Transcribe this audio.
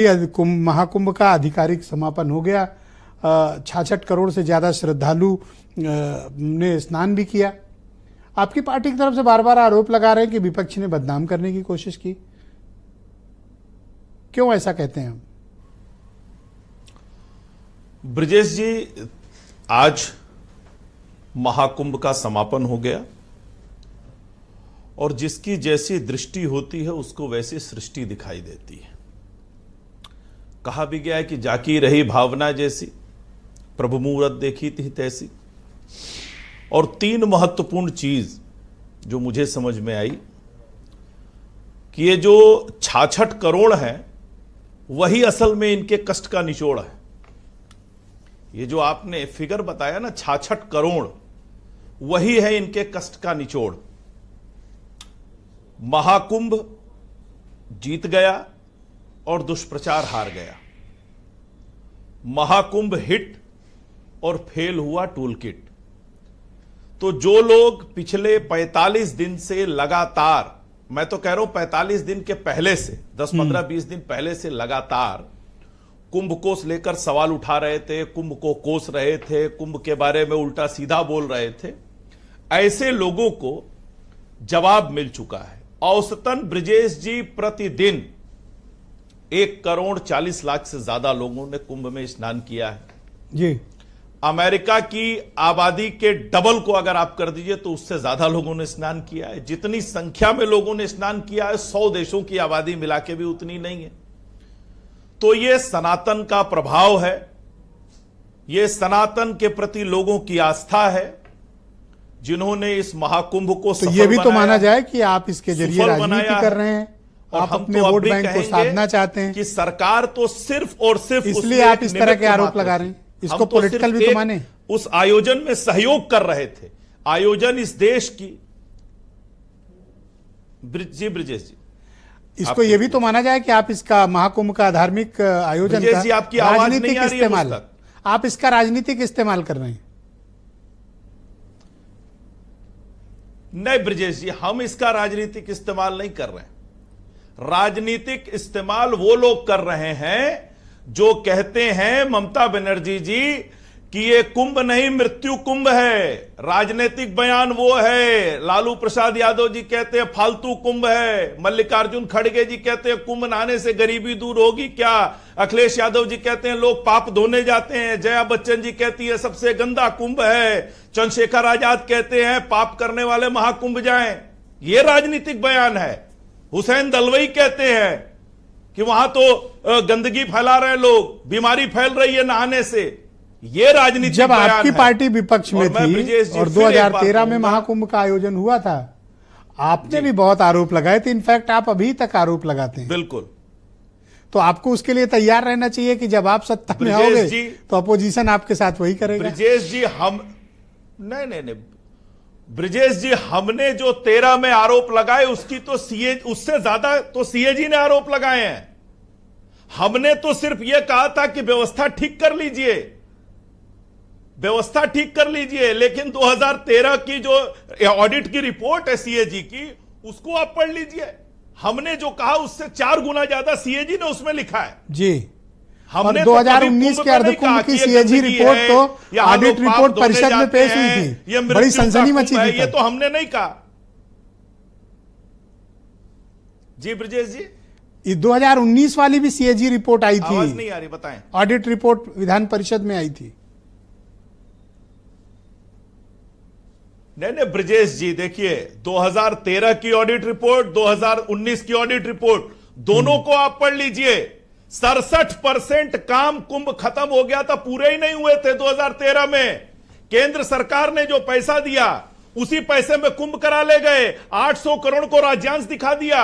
महाकुंभ का आधिकारिक समापन हो गया। 66 करोड़ से ज्यादा श्रद्धालु ने स्नान भी किया। आपकी पार्टी की तरफ से बार बार आरोप लगा रहे हैं कि विपक्ष ने बदनाम करने की कोशिश की, क्यों ऐसा कहते हैं हम? ब्रिजेश जी, आज महाकुंभ का समापन हो गया और जिसकी जैसी दृष्टि होती है उसको वैसी सृष्टि दिखाई देती है। कहा भी गया है कि जाकी रही भावना जैसी, प्रभु मूरत देखी थी तैसी। और 3 महत्वपूर्ण चीज जो मुझे समझ में आई कि ये जो 66 करोड़ हैं वही असल में इनके कष्ट का निचोड़ है। ये जो आपने फिगर बताया ना 66 करोड़, वही है इनके कष्ट का निचोड़। महाकुंभ जीत गया और दुष्प्रचार हार गया। महाकुंभ हिट और फेल हुआ टूल किट। तो जो लोग पिछले 45 दिन से लगातार, मैं तो कह रहा हूं 45 दिन के पहले से 10, 15, 20 दिन पहले से लगातार कुंभ को लेकर सवाल उठा रहे थे, कुंभ को कोस रहे थे, कुंभ के बारे में उल्टा सीधा बोल रहे थे, ऐसे लोगों को जवाब मिल चुका है। औसतन ब्रिजेश जी प्रतिदिन 1 करोड़ 40 लाख से ज्यादा लोगों ने कुंभ में स्नान किया है जी। अमेरिका की आबादी के डबल को अगर आप कर दीजिए तो उससे ज्यादा लोगों ने स्नान किया है। जितनी संख्या में लोगों ने स्नान किया है 100 देशों की आबादी मिला के भी उतनी नहीं है। तो यह सनातन का प्रभाव है, यह सनातन के प्रति लोगों की आस्था है, जिन्होंने इस महाकुंभ को तो ये भी तो माना जाए कि आप इसके जरिए राजनीति कर रहे हैं और आप अपने वोट बैंक को साधना चाहते हैं कि सरकार तो सिर्फ और सिर्फ, इसलिए आप इस तरह के आरोप लगा रहे हैं। इसको पॉलिटिकल भी तो माने। उस आयोजन में सहयोग कर रहे थे। आयोजन इस देश की जी ब्रिजेश जी, इसको यह भी तो माना जाए कि आप इसका महाकुंभ का धार्मिक आयोजन का जी, आपकी आवाज नहीं आ रही है इस्तेमाल, आप इसका राजनीतिक इस्तेमाल कर रहे हैं। नहीं ब्रिजेश जी, हम इसका राजनीतिक इस्तेमाल नहीं कर रहे हैं। राजनीतिक इस्तेमाल वो लोग कर रहे हैं जो कहते हैं, ममता बनर्जी जी, कि ये कुंभ नहीं मृत्यु कुंभ है। राजनीतिक बयान वो है। लालू प्रसाद यादव जी कहते हैं फालतू कुंभ है। मल्लिकार्जुन खड़गे जी कहते हैं कुंभ नहाने से गरीबी दूर होगी क्या। अखिलेश यादव जी कहते हैं लोग पाप धोने जाते हैं। जया बच्चन जी कहती है सबसे गंदा कुंभ है। चंद्रशेखर आजाद कहते हैं पाप करने वाले महाकुंभ जाएं। ये राजनीतिक बयान है। हुसैन दलवाई कहते हैं कि वहां तो गंदगी फैला रहे लोग, बीमारी फैल रही है नहाने से। ये राजनीतिक जब बयान आपकी है। पार्टी विपक्ष में थी और 2013 में महाकुंभ का आयोजन हुआ था, आपने भी बहुत आरोप लगाए थे। इनफैक्ट आप अभी तक आरोप लगाते हैं। बिल्कुल। तो आपको उसके लिए तैयार रहना चाहिए कि जब आप सत्ता में आओगे तो अपोजिशन आपके साथ वही करेगा। ब्रिजेश जी, हम नहीं ब्रिजेश जी, हमने जो 13 में आरोप लगाए उसकी तो उससे ज्यादा तो सीएजी ने आरोप लगाए हैं। हमने तो सिर्फ यह कहा था कि व्यवस्था ठीक कर लीजिए, व्यवस्था ठीक कर लीजिए। लेकिन 2013 की जो ऑडिट की रिपोर्ट है सीएजी की, उसको आप पढ़ लीजिए। हमने जो कहा उससे 4 गुना ज्यादा सीएजी ने उसमें लिखा है जी। हमने 2019 के अर्धकुंभ की सीएजी रिपोर्ट तो ऑडिट रिपोर्ट परिषद में पेश हुई थी, बड़ी सनसनी मची थी। ये तो हमने नहीं कहा जी ब्रिजेश जी। 2019 वाली भी सीएजी रिपोर्ट आई थी। आवाज नहीं आ रही, बताएं। ऑडिट रिपोर्ट विधान परिषद में आई थी। नहीं ब्रिजेश जी, देखिए 2013 की ऑडिट रिपोर्ट, 2019 की ऑडिट रिपोर्ट, दोनों को आप पढ़ लीजिए। 67% काम कुंभ खत्म हो गया था, पूरे ही नहीं हुए थे 2013 में। केंद्र सरकार ने जो पैसा दिया उसी पैसे में कुंभ करा ले गए। 800 करोड़ को राज्यांश दिखा दिया।